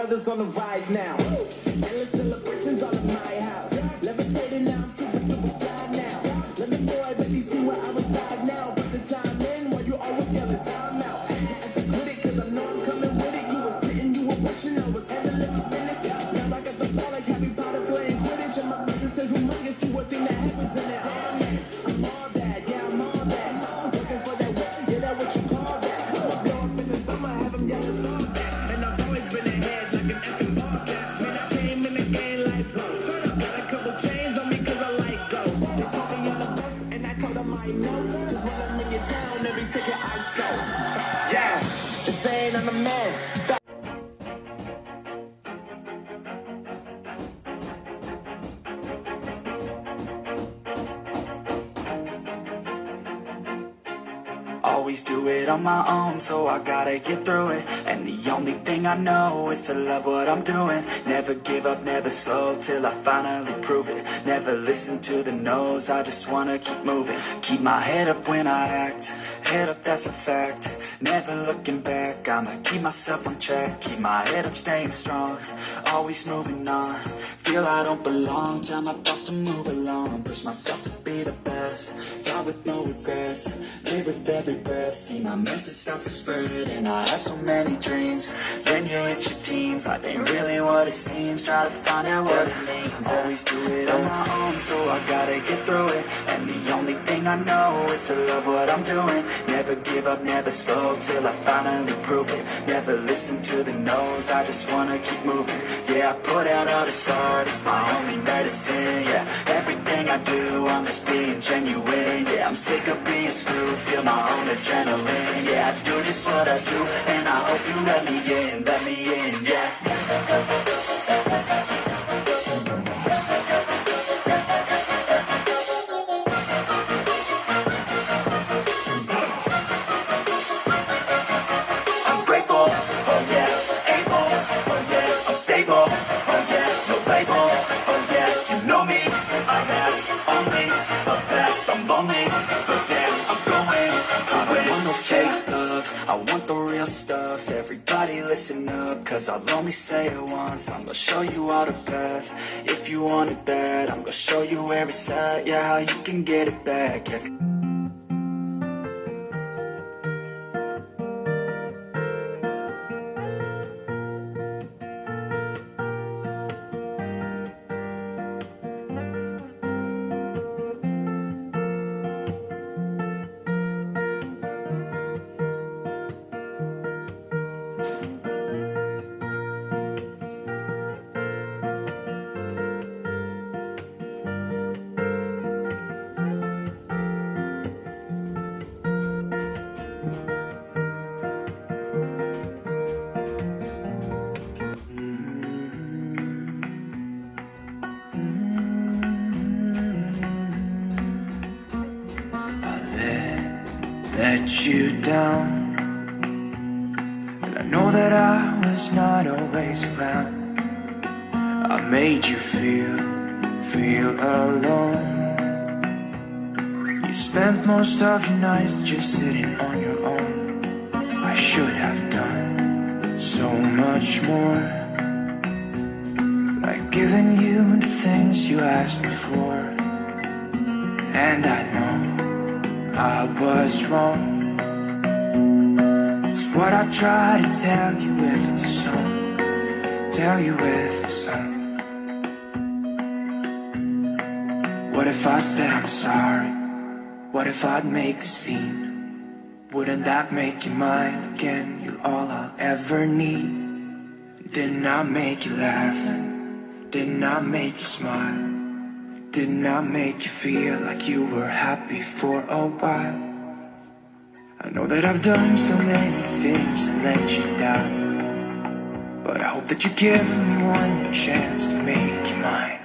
brothers on the rise now. Endless celebrations all in my house. Levitating now, I'm super duper fly now. Let me know I really see where I reside now. Put the time in while you always yell the time out. I can quit it cause I know I'm coming with it. You were sitting, you were watching, I was handling the business. Now I got the ball like Harry Potter playing Quidditch. And my business is humongous, see what thing that happens in it. Oh man, I'm all that, yeah I'm all that. Looking for that whip, yeah that what you call that. I'ma blow up in the summer, have them yelling all that. And I've always been ahead like an effing ball bat. Man, I came in the game like whoa. Got a couple chains on me cause I like gold. They call me on the bus and I told them I know. Cause when I'm in your town, every ticket I sold. Yeah, just saying I'm the man. Always do it on my own, so I gotta get through it. And the only thing I know is to love what I'm doing. Never give up, never slow, till I finally prove it. Never listen to the no's, I just wanna keep moving. Keep my head up when I act, head up that's a fact. Never looking back, I'ma keep myself on track. Keep my head up, staying strong, always moving on. Feel I don't belong, tell my thoughts to move along. Push myself to be the best, fly with no regrets. Live with every breath, see my message start to spread. And I had so many dreams, then you hit your teens. Life ain't really what it seems, try to find out what it means. Always do it on my own, so I gotta get through it. And the only thing I know is to love what I'm doing. Never give up, never slow, till I finally prove it. Never listen to the no's, I just wanna keep moving. Yeah, I put out all this art, it's my only medicine. Yeah, everything I do, I'm just being genuine. Yeah, I'm sick of being screwed, feel my own adrenaline. Yeah, I do just what I do, and I hope you let me in, yeah. I'm grateful, oh yeah, able, oh yeah, I'm stable, oh yeah, no label, oh yeah, you know me, I have only the best. I'm lonely, but damn, I'm going to win. I don't want no fake love, I want the real stuff. Everybody listen up, cause I'll only say it once. I'm gonna show you all the path, if you want it bad. I'm gonna show you where it's at, yeah, how you can get it back, yeah. let you down. And I know that I was not always around. I made you feel alone. You spent most of your nights just sitting on your own. I should have done so much more, like giving you the things you asked me for. And I know I was wrong. It's what I try to tell you with a song, tell you with a song. What if I said I'm sorry? What if I'd make a scene? Wouldn't that make you mine again? You're all I'll ever need. Didn't I make you laugh? Didn't I make you smile? Didn't I make you feel like you were happy for a while? I know that I've done so many things to let you down, but I hope that you give me one chance to make you mine.